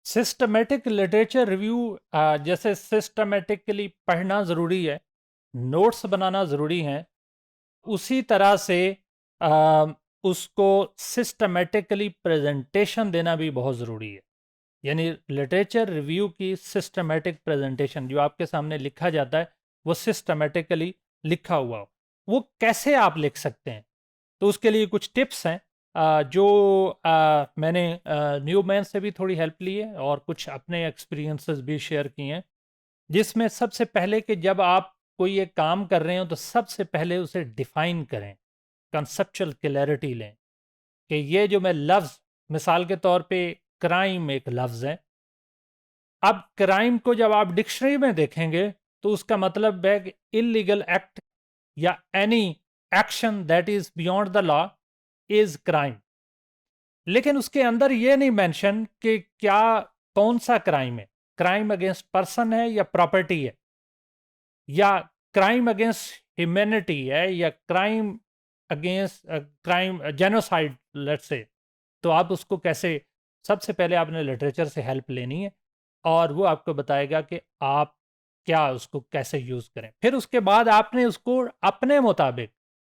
Systematic literature review जैसे systematically पढ़ना ज़रूरी है, नोट्स बनाना ज़रूरी है, उसी तरह से आ, उसको सिस्टमेटिकली प्रेजेंटेशन देना भी बहुत ज़रूरी है। यानी लिटरेचर रिव्यू की सिस्टमेटिक प्रेजेंटेशन जो आपके सामने लिखा जाता है वो सिस्टमेटिकली लिखा हुआ हो, वो कैसे आप लिख सकते हैं। तो उसके लिए कुछ टिप्स हैं जो मैंने न्यूमैन से भी थोड़ी हेल्प ली है और कुछ अपने एक्सपीरियंसेस भी शेयर किए हैं, जिसमें सबसे पहले कि जब आप कोई एक काम कर रहे हो तो सबसे पहले उसे डिफाइन करें, कंसेप्चुअल क्लैरिटी लें कि ये जो मैं लफ्ज़, मिसाल के तौर पे क्राइम एक लफ्ज़ है। अब क्राइम को जब आप डिक्शनरी में देखेंगे तो उसका मतलब है कि इलीगल एक्ट या any action that is beyond the law is crime. लेकिन उसके अंदर ये नहीं मेंशन कि क्या, कौन सा क्राइम है, क्राइम अगेंस्ट पर्सन है या प्रॉपर्टी है, या क्राइम अगेंस्ट ह्यूमैनिटी है, या crime against crime genocide let's say. तो आप उसको कैसे, सबसे पहले आपने लिटरेचर से हेल्प लेनी है और वो आपको बताएगा कि आप क्या उसको कैसे यूज़ करें। फिर उसके बाद आपने उसको अपने मुताबिक,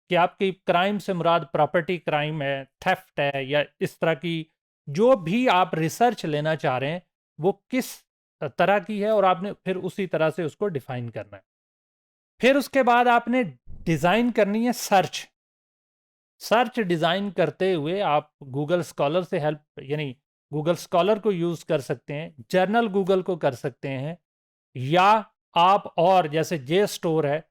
कि आपकी क्राइम से मुराद प्रॉपर्टी क्राइम है, थेफ्ट है, या इस तरह की जो भी आप रिसर्च लेना चाह रहे हैं वो किस तरह की है, और आपने फिर उसी तरह से उसको डिफाइन करना है। फिर उसके बाद आपने डिज़ाइन करनी है सर्च। सर्च डिज़ाइन करते हुए आप गूगल स्कॉलर से हेल्प, यानी गूगल स्कॉलर को यूज़ कर सकते हैं, जर्नल गूगल को कर सकते हैं, या आप और जैसे जे स्टोर है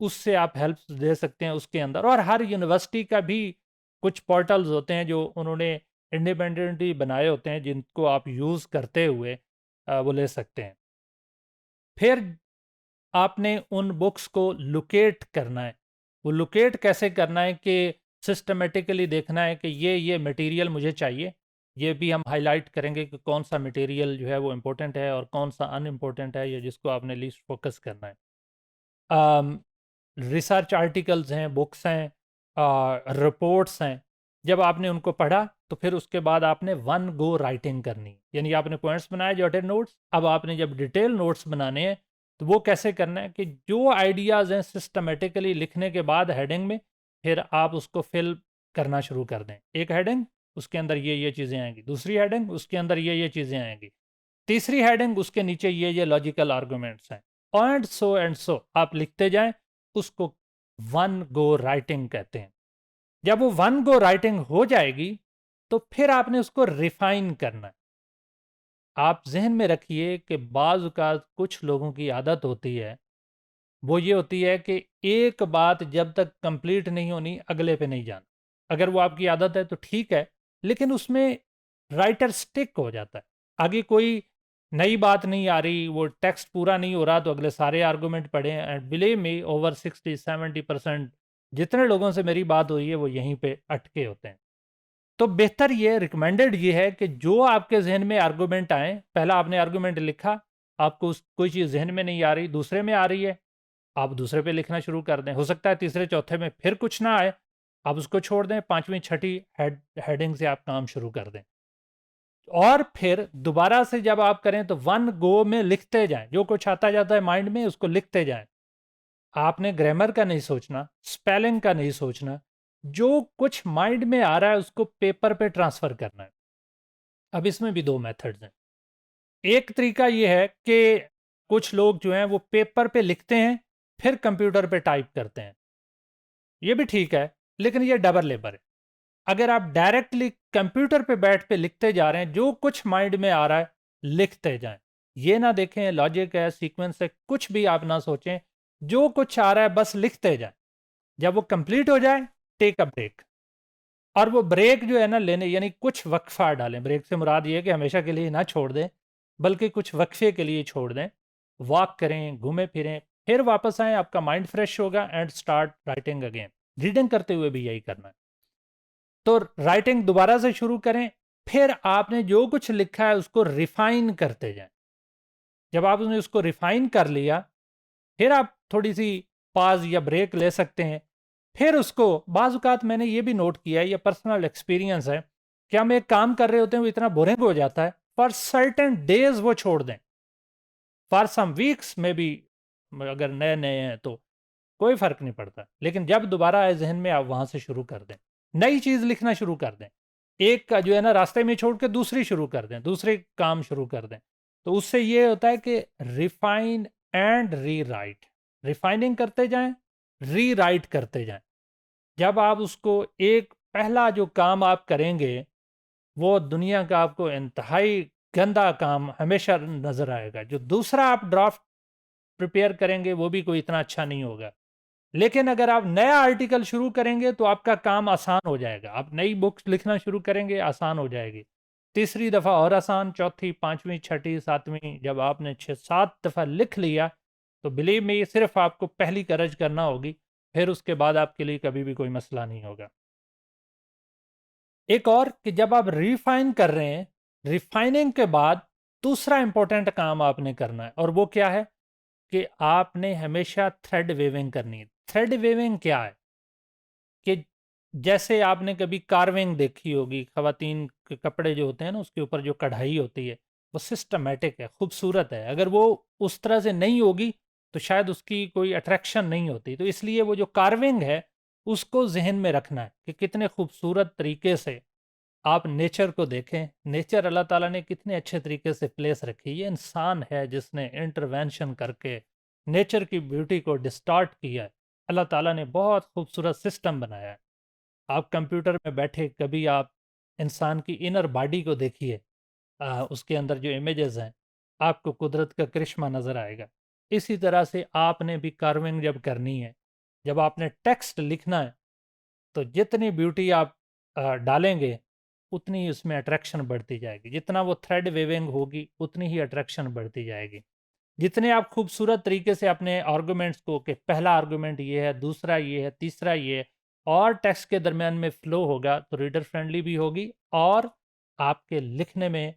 उससे आप हेल्प दे सकते हैं उसके अंदर। और हर यूनिवर्सिटी का भी कुछ पोर्टल्स होते हैं जो उन्होंने इंडिपेंडेंटली बनाए होते हैं, जिनको आप यूज़ करते हुए वो ले सकते हैं। फिर आपने उन बुक्स को लोकेट करना है। वो लोकेट कैसे करना है कि सिस्टमेटिकली देखना है कि ये मटेरियल मुझे चाहिए। ये भी हम हाईलाइट करेंगे कि कौन सा मटेरियल जो है वो इम्पोर्टेंट है और कौन सा अनइम्पोर्टेंट है, या जिसको आपने लीस्ट फोकस करना है। रिसर्च आर्टिकल्स हैं, बुक्स हैं, रिपोर्ट्स हैं। जब आपने उनको पढ़ा तो फिर उसके बाद आपने वन गो राइटिंग करनी है। यानी आपने पॉइंट्स बनाए, जॉटेड नोट्स। अब आपने जब डिटेल नोट्स बनाने हैं तो वो कैसे करना है कि जो आइडियाज़ हैं सिस्टमेटिकली लिखने के बाद हेडिंग में, फिर आप उसको फिल करना शुरू कर दें। एक हेडिंग, उसके अंदर ये चीज़ें आएंगी, दूसरी हेडिंग उसके अंदर ये चीज़ें आएंगी, तीसरी हेडिंग उसके नीचे ये लॉजिकल आर्गूमेंट्स हैं, एंड सो आप लिखते जाएं। उसको वन गो राइटिंग कहते हैं। जब वो वन गो राइटिंग हो जाएगी तो फिर आपने उसको रिफाइन करना है। आप जहन में रखिए कि बाज़ औक़ात कुछ लोगों की आदत होती है, वो ये होती है कि एक बात जब तक कंप्लीट नहीं होनी अगले पे नहीं जाना। अगर वो आपकी आदत है तो ठीक है, लेकिन उसमें राइटर स्टिक हो जाता है। आगे कोई नई बात नहीं आ रही, वो टेक्स्ट पूरा नहीं हो रहा तो अगले सारे आर्गुमेंट पढ़े। एंड बिलीव मी, ओवर 60-70% जितने लोगों से मेरी बात हुई है वो यहीं पे अटके होते हैं। तो बेहतर ये, रिकमेंडेड ये है कि जो आपके जहन में आर्गुमेंट आए, पहला आपने आर्गुमेंट लिखा, आपको कोई चीज़ जहन में नहीं आ रही, दूसरे में आ रही है, आप दूसरे पे लिखना शुरू कर दें। हो सकता है तीसरे चौथे में फिर कुछ ना आए, आप उसको छोड़ दें, पांचवी छठी हेडिंग से आप काम शुरू कर दें। और फिर दोबारा से जब आप करें तो वन गो में लिखते जाएं, जो कुछ आता जाता है माइंड में उसको लिखते जाएं। आपने ग्रामर का नहीं सोचना, स्पेलिंग का नहीं सोचना, जो कुछ माइंड में आ रहा है उसको पेपर पे ट्रांसफर करना है। अब इसमें भी दो मेथड्स हैं। एक तरीका ये है कि कुछ लोग जो हैं वो पेपर पे लिखते हैं फिर कंप्यूटर पे टाइप करते हैं। ये भी ठीक है, लेकिन ये डबल लेबर है। अगर आप डायरेक्टली कंप्यूटर पे बैठ पे लिखते जा रहे हैं, जो कुछ माइंड में आ रहा है लिखते जाएं। ये ना देखें लॉजिक है, सीक्वेंस है, कुछ भी आप ना सोचें, जो कुछ आ रहा है बस लिखते जाएं। जब वो कंप्लीट हो जाए, टेक अ ब्रेक। और वो ब्रेक जो है ना लेने, यानी कुछ वक्फा डालें। ब्रेक से मुराद ये है कि हमेशा के लिए ना छोड़ दें, बल्कि कुछ वक्फे के लिए छोड़ दें। वॉक करें, घूमें फिरें, फिर वापस आएँ, आपका माइंड फ्रेश होगा and start writing again. Reading करते हुए भी यही करना है। तो राइटिंग दोबारा से शुरू करें, फिर आपने जो कुछ लिखा है उसको रिफाइन करते जाएं। जब आपने उसको रिफाइन कर लिया, फिर आप थोड़ी सी पाज या ब्रेक ले सकते हैं। फिर उसको, बाज़ औक़ात मैंने ये भी नोट किया है, ये पर्सनल एक्सपीरियंस है, कि हम एक काम कर रहे होते हैं वो इतना बोरिंग हो जाता है फॉर सर्टेन डेज वो छोड़ दें, फॉर सम वीक्स में भी, अगर नए नए हैं तो कोई फर्क नहीं पड़ता, लेकिन जब दोबारा आए जहन में आप वहां से शुरू कर दें, नई चीज लिखना शुरू कर दें, एक का जो है ना रास्ते में छोड़ के दूसरी शुरू कर दें, दूसरे काम शुरू कर दें। तो उससे ये होता है कि refine and re right, refining करते जाएं, री राइट करते जाएं। जब आप उसको एक पहला जो काम आप करेंगे वो दुनिया का आपको इंतहाई गंदा काम हमेशा नजर आएगा, जो दूसरा आप ड्राफ्ट प्रिपेयर करेंगे वो भी कोई इतना अच्छा नहीं होगा। लेकिन अगर आप नया आर्टिकल शुरू करेंगे तो आपका काम आसान हो जाएगा, आप नई बुक्स लिखना शुरू करेंगे आसान हो जाएगी, तीसरी दफ़ा और आसान, चौथी, पांचवी, छठी, सातवीं, जब आपने 6-7 दफ़ा लिख लिया तो बिलीव में सिर्फ आपको पहली करज करना होगी, फिर उसके बाद आपके लिए कभी भी कोई मसला नहीं होगा। एक और कि जब आप रिफाइन कर रहे हैं, रिफाइनिंग के बाद दूसरा इंपॉर्टेंट काम आपने करना है, और वो क्या है कि आपने हमेशा थ्रेड वेविंग करनी है। थ्रेड वेविंग क्या है कि जैसे आपने कभी कार्विंग देखी होगी, खवातीन के कपड़े जो होते हैं ना उसके ऊपर जो कढ़ाई होती है वो सिस्टमेटिक है, खूबसूरत है, अगर वो उस तरह से नहीं होगी तो शायद उसकी कोई अट्रैक्शन नहीं होती। तो इसलिए वो जो कार्विंग है उसको जहन में रखना है कि कितने खूबसूरत तरीके से आप नेचर को देखें, नेचर अल्लाह ताला ने कितने अच्छे तरीके से प्लेस रखी। ये इंसान है जिसने इंटरवेंशन करके नेचर की ब्यूटी को डिस्टॉर्ट किया है। अल्लाह ताला ने बहुत खूबसूरत सिस्टम बनाया है। आप कंप्यूटर में बैठे कभी आप इंसान की इनर बॉडी को देखिए, उसके अंदर जो इमेजेस हैं आपको कुदरत का करिश्मा नज़र आएगा। इसी तरह से आपने भी कार्विंग जब करनी है, जब आपने टेक्स्ट लिखना है, तो जितनी ब्यूटी आप डालेंगे उतनी ही उसमें अट्रैक्शन बढ़ती जाएगी, जितना वो थ्रेड वेविंग होगी उतनी ही अट्रैक्शन बढ़ती जाएगी। जितने आप खूबसूरत तरीके से अपने आर्गूमेंट्स को, कि पहला आर्गूमेंट ये है, दूसरा ये है, तीसरा ये है, और टेक्स्ट के दरमियान में फ्लो होगा तो रीडर फ्रेंडली भी होगी, और आपके लिखने में,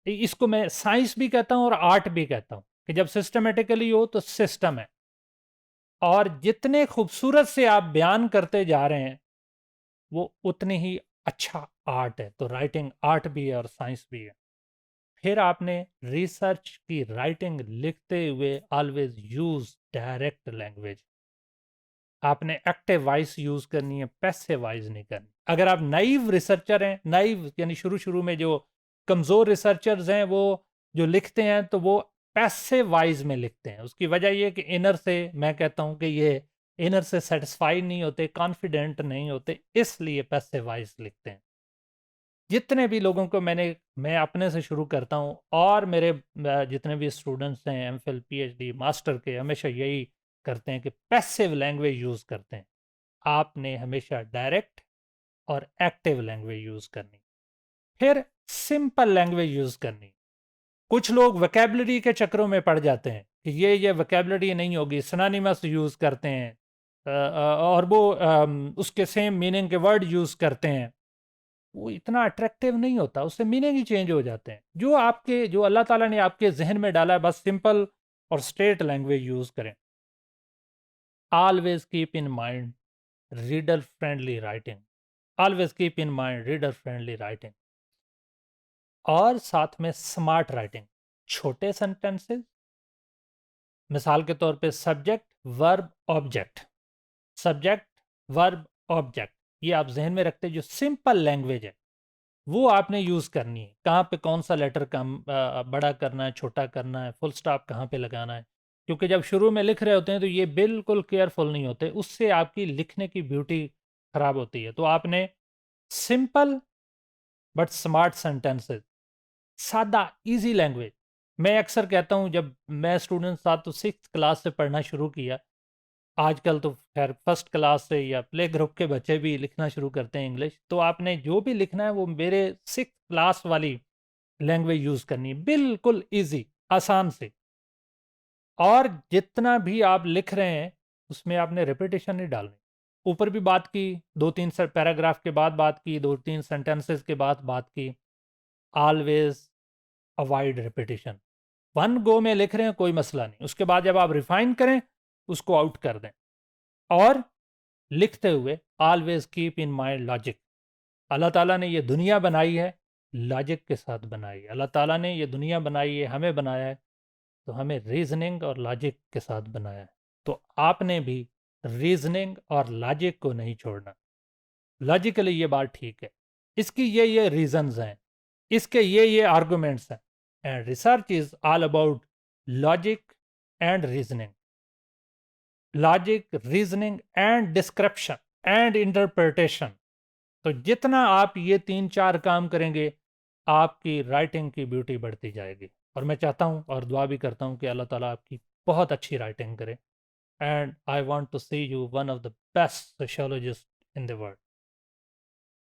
इसको मैं साइंस भी कहता हूँ और आर्ट भी कहता हूँ कि जब सिस्टमेटिकली हो तो सिस्टम है, और जितने खूबसूरत से आप बयान करते जा रहे हैं वो उतनी ही अच्छा आर्ट है। तो राइटिंग आर्ट भी है और साइंस भी है। फिर आपने रिसर्च की राइटिंग लिखते हुए ऑलवेज यूज डायरेक्ट लैंग्वेज। आपने एक्टिव वॉइस यूज करनी है, पैसिव वॉइस नहीं करनी। अगर आप नाइव रिसर्चर हैं, नाइव यानी शुरू शुरू में जो कमजोर रिसर्चर्स हैं वो जो लिखते हैं तो वो पैसिव वॉइस में लिखते हैं। उसकी वजह ये कि इनर से, मैं कहता हूं कि ये इनर से सेटिस्फाइड नहीं होते, कॉन्फिडेंट नहीं होते, इसलिए पैसिव वॉइस लिखते हैं। जितने भी लोगों को मैं अपने से शुरू करता हूँ, और मेरे जितने भी स्टूडेंट्स हैं एमफिल, पीएचडी, मास्टर के, हमेशा यही करते हैं कि पैसिव लैंग्वेज यूज़ करते हैं। आपने हमेशा डायरेक्ट और एक्टिव लैंग्वेज यूज़ करनी, फिर सिंपल लैंग्वेज यूज़ करनी। कुछ लोग वोकैबुलरी के चक्रों में पड़ जाते हैं कि ये वोकैबुलरी नहीं होगी, सिनोनिमस यूज़ करते हैं, और वो उसके सेम मीनिंग के वर्ड यूज़ करते हैं। वो इतना अट्रैक्टिव नहीं होता, उससे मीनिंग ही चेंज हो जाते हैं। जो अल्लाह ताला ने आपके जहन में डाला है, बस सिंपल और स्ट्रेट लैंग्वेज यूज़ करें। Always keep in mind reader friendly writing, always keep in mind reader friendly writing, और साथ में स्मार्ट राइटिंग। छोटे सेंटेंसेस, मिसाल के तौर पे subject, verb, object, subject, verb, object, ये आप जहन में रखते, जो सिंपल लैंग्वेज है वो आपने यूज़ करनी है। कहाँ पे कौन सा लेटर कम बड़ा करना है, छोटा करना है, फुल स्टॉप कहाँ पे लगाना है, क्योंकि जब शुरू में लिख रहे होते हैं तो ये बिल्कुल केयरफुल नहीं होते, उससे आपकी लिखने की ब्यूटी खराब होती है। तो आपने सिंपल बट स्मार्ट सेंटेंसेस, सादा इजी लैंग्वेज। मैं अक्सर कहता हूँ, जब मैं स्टूडेंट्स साथ तो 6th क्लास से पढ़ना शुरू किया, आजकल तो खैर फर्स्ट क्लास से या प्ले ग्रुप के बच्चे भी लिखना शुरू करते हैं इंग्लिश। तो आपने जो भी लिखना है वो मेरे 6th क्लास वाली लैंग्वेज यूज़ करनी है, बिल्कुल इजी, आसान से। और जितना भी आप लिख रहे हैं उसमें आपने रिपीटेशन नहीं डालनी। ऊपर भी बात की, 2-3 पैराग्राफ के बाद बात की, 2-3 सेंटेंसेस के बाद बात की, always avoid repetition. One go में लिख रहे हैं कोई मसला नहीं, उसके बाद जब आप रिफाइन करें उसको आउट कर दें। और लिखते हुए always keep in mind logic. Allah Taala ने ये दुनिया बनाई है, लॉजिक के साथ बनाई है। अल्लाह ताला ने ये दुनिया बनाई है, हमें बनाया है, तो हमें रीजनिंग और लॉजिक के साथ बनाया है। तो आपने भी रीजनिंग और लॉजिक को नहीं छोड़ना। लॉजिकली ये बात ठीक है, इसकी ये रीजंस हैं, इसके ये आर्गुमेंट्स हैं। And research is all about logic and reasoning, logic, reasoning and description and interpretation. तो जितना आप ये 3-4 काम करेंगे, आपकी राइटिंग की ब्यूटी बढ़ती जाएगी। और मैं चाहता हूँ और दुआ भी करता हूँ कि अल्लाह ताला आपकी बहुत अच्छी राइटिंग करे। And I want to see you one of the best sociologist in the world.